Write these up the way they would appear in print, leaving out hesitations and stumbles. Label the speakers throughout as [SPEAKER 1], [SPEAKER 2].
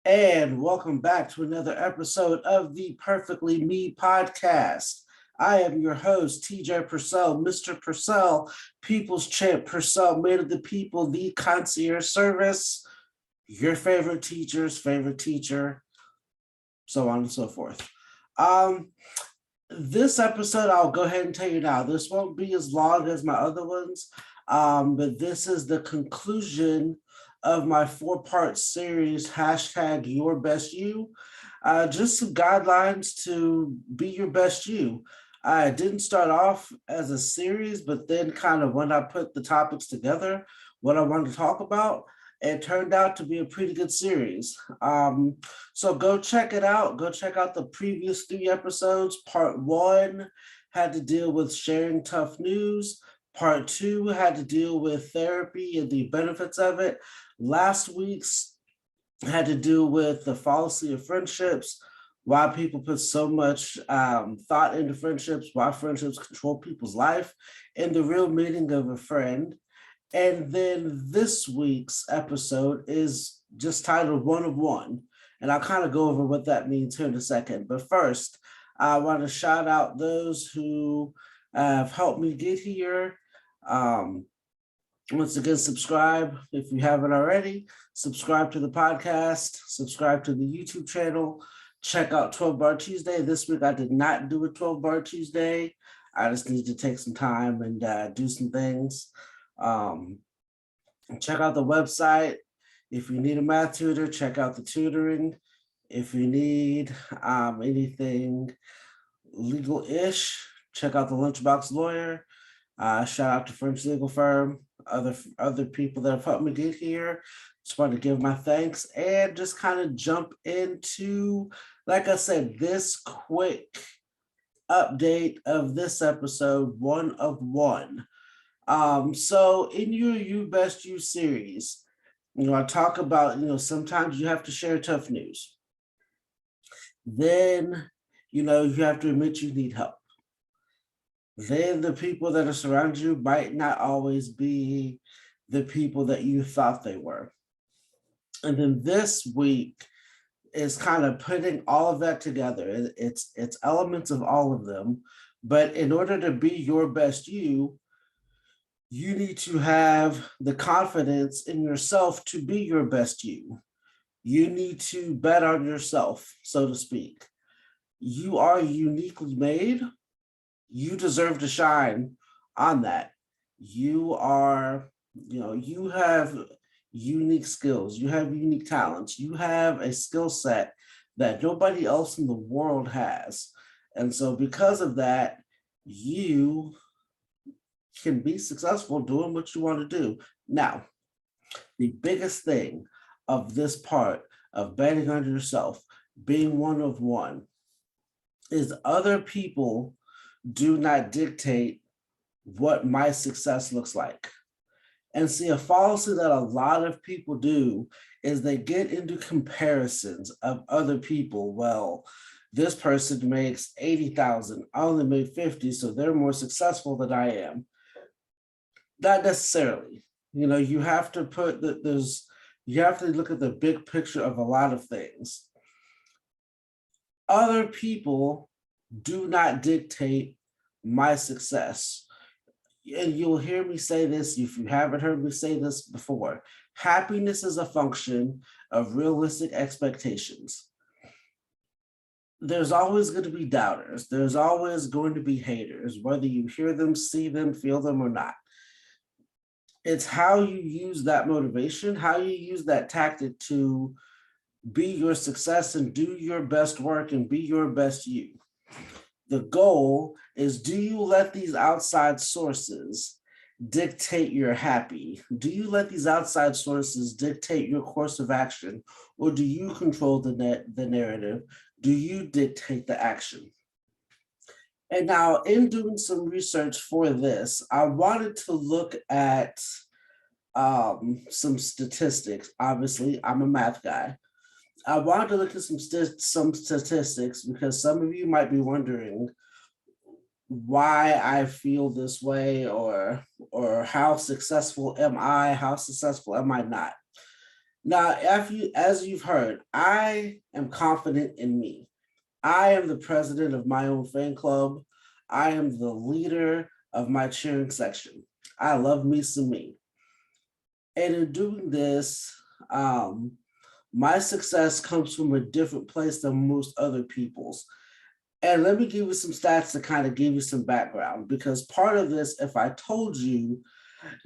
[SPEAKER 1] And welcome back to another episode of the Perfectly Me podcast. I am your host, TJ Purcell, Mr. Purcell, People's Champ Purcell, made of the people, the concierge service, your favorite teacher's favorite teacher, so on and so forth. Um, this episode, I'll go ahead and tell you now, this won't be as long as my other ones, but this is the conclusion of my four-part series, hashtag Your Best You. Just some guidelines to be your best you. I didn't start off as a series, but then kind of when I put the topics together, what I wanted to talk about, it turned out to be a pretty good series. So go check it out. Go check out the previous 3 episodes. Part 1 had to deal with sharing tough news. Part 2 had to deal with therapy and the benefits of it. Last week's had to do with the fallacy of friendships, why people put so much thought into friendships, why friendships control people's life, and the real meaning of a friend. And then this week's episode is just titled One of One. And I'll kind of go over what that means here in a second. But first, I want to shout out those who have helped me get here. Once again, subscribe if you haven't already. Subscribe to the podcast, subscribe to the YouTube channel. Check out 12 Bar Tuesday. This week, I did not do a 12 Bar Tuesday. I just need to take some time and do some things. Check out the website. If you need a math tutor, check out the tutoring. If you need anything legal-ish, check out the Lunchbox Lawyer. Shout out to French Legal Firm, other people that have helped me get here. Just want to give my thanks and just kind of jump into, like I said, this quick update of this episode, One of One. So in your You Best You series, I talk about, sometimes you have to share tough news. Then, you have to admit you need help. Then the people that are surrounding you might not always be the people that you thought they were. And then this week is kind of putting all of that together. It's elements of all of them. But in order to be your best you need to have the confidence in yourself to be your best you. You need to bet on yourself, so to speak. You are uniquely made. You deserve to shine on that. You are, you have unique skills. You have unique talents. You have a skill set that nobody else in the world has. And so because of that, you can be successful doing what you want to do. Now, the biggest thing of this part of betting on yourself, being one of one, is other people do not dictate what my success looks like. And see, a fallacy that a lot of people do is they get into comparisons of other people. Well, this person makes 80,000, I only made 50, so they're more successful than I am. Not necessarily. You have to you have to look at the big picture of a lot of things. Other people do not dictate my success. And you'll hear me say this if you haven't heard me say this before. Happiness is a function of realistic expectations. There's always going to be doubters. There's always going to be haters, whether you hear them, see them, feel them, or not. It's how you use that motivation, how you use that tactic to be your success and do your best work and be your best you. The goal is, do you let these outside sources dictate your happy? Do you let these outside sources dictate your course of action? Or do you control the narrative? Do you dictate the action? And now, in doing some research for this, I wanted to look at some statistics. Obviously, I'm a math guy. I wanted to look at some statistics because some of you might be wondering why I feel this way, or how successful am I? How successful am I not? Now, as you've heard, I am confident in me. I am the president of my own fan club. I am the leader of my cheering section. I love me some me. And in doing this, um, my success comes from a different place than most other people's. And let me give you some stats to kind of give you some background, because part of this, if I told you,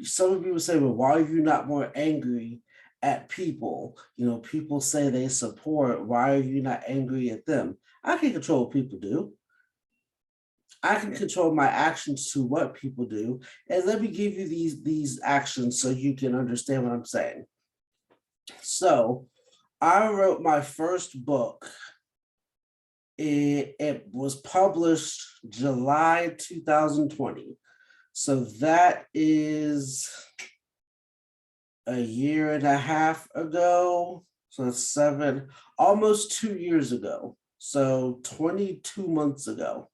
[SPEAKER 1] some of you would say, well, why are you not more angry at people? You know, people say they support. Why are you not angry at them? I can control what people do. I can control my actions to what people do. And let me give you these actions so you can understand what I'm saying. So I wrote my first book. It was published July 2020. So that is a year and a half ago. So it's almost 2 years ago. So 22 months ago.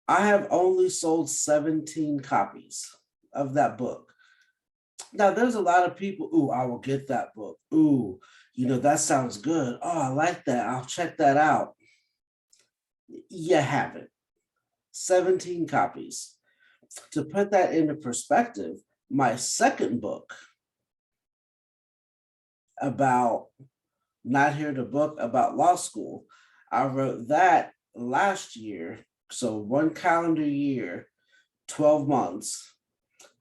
[SPEAKER 1] I have only sold 17 copies of that book. Now, there's a lot of people, ooh, I will get that book. Ooh, that sounds good. Oh, I like that. I'll check that out. You haven't. 17 copies. To put that into perspective, my second book about Not Here to Book about law school, I wrote that last year. So 1 calendar year, 12 months.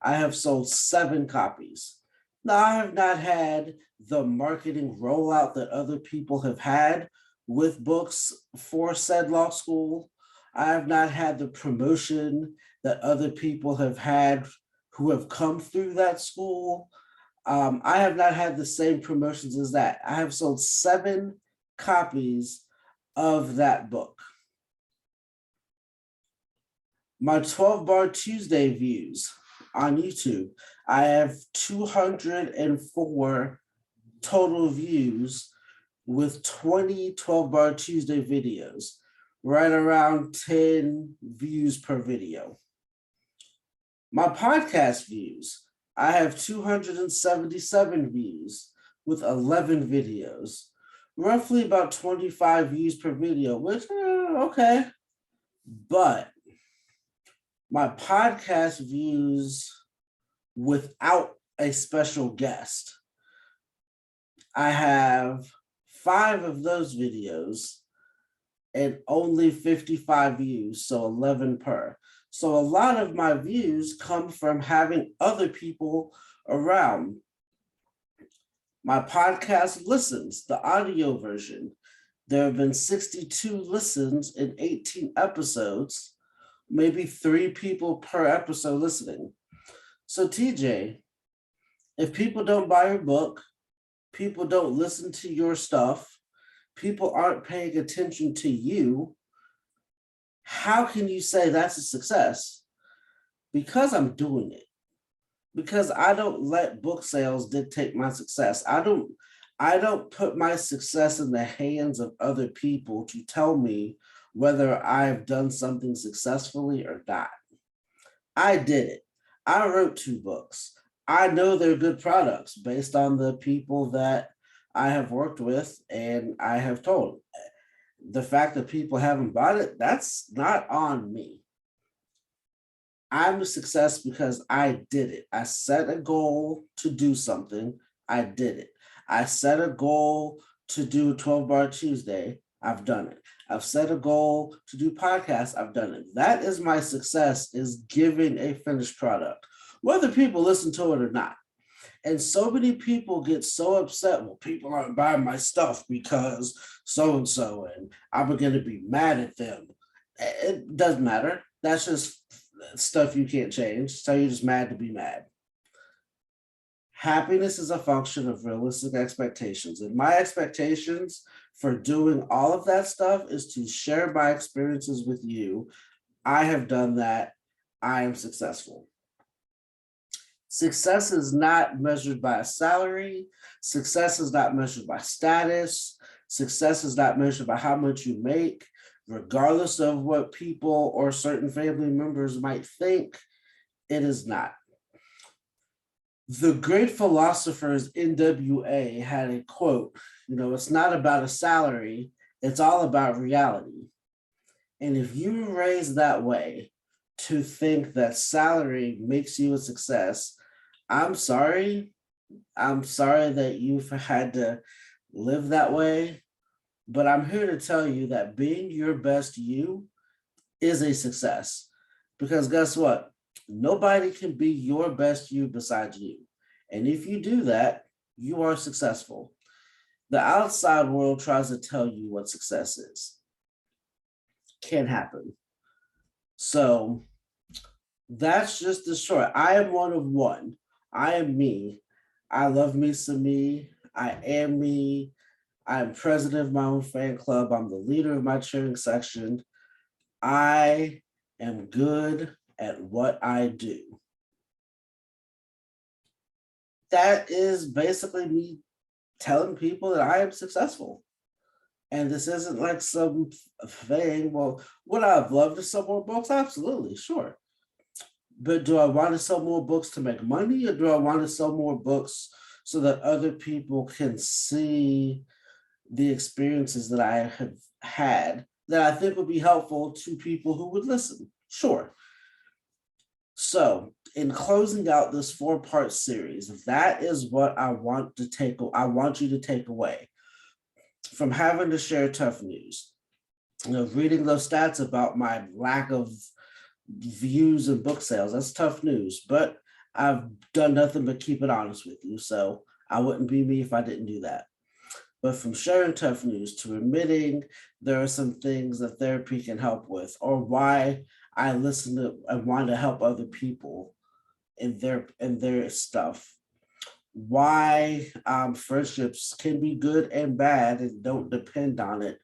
[SPEAKER 1] I have sold 7 copies. Now, I have not had the marketing rollout that other people have had with books for said law school. I have not had the promotion that other people have had who have come through that school. I have not had the same promotions as that. I have sold 7 copies of that book. My 12 Bar Tuesday views on YouTube, I have 204 total views with 20 12 Bar Tuesday videos, right around 10 views per video. My podcast views, I have 277 views with 11 videos, roughly about 25 views per video, which, okay. But my podcast views without a special guest, I have 5 of those videos and only 55 views, so 11 per. So a lot of my views come from having other people around. My podcast listens, the audio version, there have been 62 listens in 18 episodes, maybe 3 people per episode listening. So TJ, if people don't buy your book, people don't listen to your stuff, people aren't paying attention to you, how can you say that's a success? Because I'm doing it. Because I don't let book sales dictate my success. I don't put my success in the hands of other people to tell me whether I've done something successfully or not. I did it. I wrote 2 books. I know they're good products based on the people that I have worked with and I have told. The fact that people haven't bought it, that's not on me. I'm a success because I did it. I set a goal to do something. I did it. I set a goal to do 12 Bar Tuesday. I've done it. I've set a goal to do podcasts. I've done it. That is my success, is giving a finished product, whether people listen to it or not. And so many people get so upset. Well, people aren't buying my stuff because so-and-so, and I'm going to be mad at them. It doesn't matter. That's just stuff you can't change. So you're just mad to be mad. Happiness is a function of realistic expectations. And my expectations for doing all of that stuff is to share my experiences with you. I have done that. I am successful. Success is not measured by a salary. Success is not measured by status. Success is not measured by how much you make, regardless of what people or certain family members might think. It is not. The great philosophers NWA had a quote, it's not about a salary, it's all about reality. And if you raise that way to think that salary makes you a success, I'm sorry. I'm sorry that you've had to live that way, but I'm here to tell you that being your best you is a success. Because guess what? Nobody can be your best you besides you. And if you do that, you are successful. The outside world tries to tell you what success is. Can't happen. So that's just the short. I am one of one. I am me. I love me some me. I am me. I'm president of my own fan club. I'm the leader of my cheering section. I am good at what I do. That is basically me telling people that I am successful. And this isn't like some thing. Well, would I have loved to sell more books? Absolutely, sure. But do I want to sell more books to make money, or do I want to sell more books so that other people can see the experiences that I have had that I think would be helpful to people who would listen? Sure. So, in closing out this 4-part series, that is what I want you to take away from having to share tough news. Reading those stats about my lack of views and book sales, that's tough news, but I've done nothing but keep it honest with you. So I wouldn't be me if I didn't do that. But from sharing tough news to admitting there are some things that therapy can help with, or why I listen to and want to help other people in their stuff, why friendships can be good and bad and don't depend on it,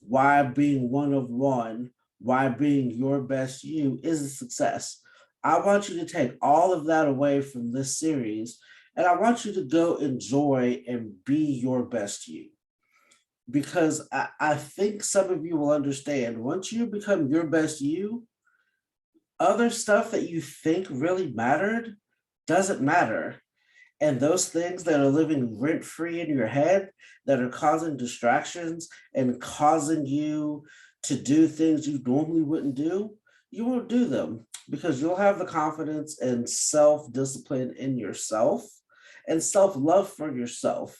[SPEAKER 1] why being one of one, why being your best you is a success. I want you to take all of that away from this series, and I want you to go enjoy and be your best you. Because I think some of you will understand, once you become your best you, other stuff that you think really mattered doesn't matter. And those things that are living rent free in your head, that are causing distractions and causing you to do things you normally wouldn't do, you won't do them because you'll have the confidence and self discipline in yourself and self love for yourself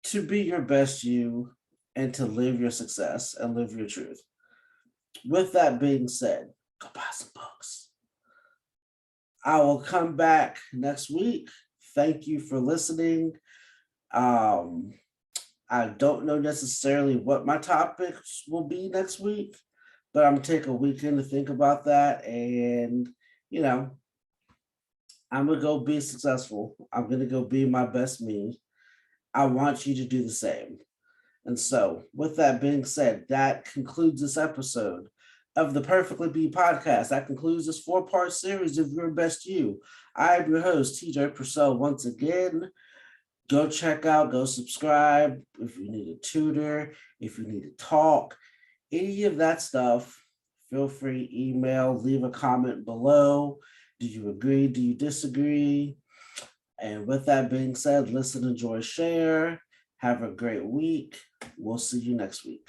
[SPEAKER 1] to be your best you and to live your success and live your truth. With that being said, go buy some books. I will come back next week. Thank you for listening. I don't know necessarily what my topics will be next week, but I'm gonna take a weekend to think about that. And, I'm gonna go be successful. I'm gonna go be my best me. I want you to do the same. And so, with that being said, that concludes this episode of the Perfectly Be podcast. That concludes this 4-part series of Your Best You. I am your host, TJ Purcell, once again. Go check out, go subscribe if you need a tutor, if you need to talk, any of that stuff. Feel free, email, leave a comment below. Do you agree? Do you disagree? And with that being said, listen, enjoy, share. Have a great week. We'll see you next week.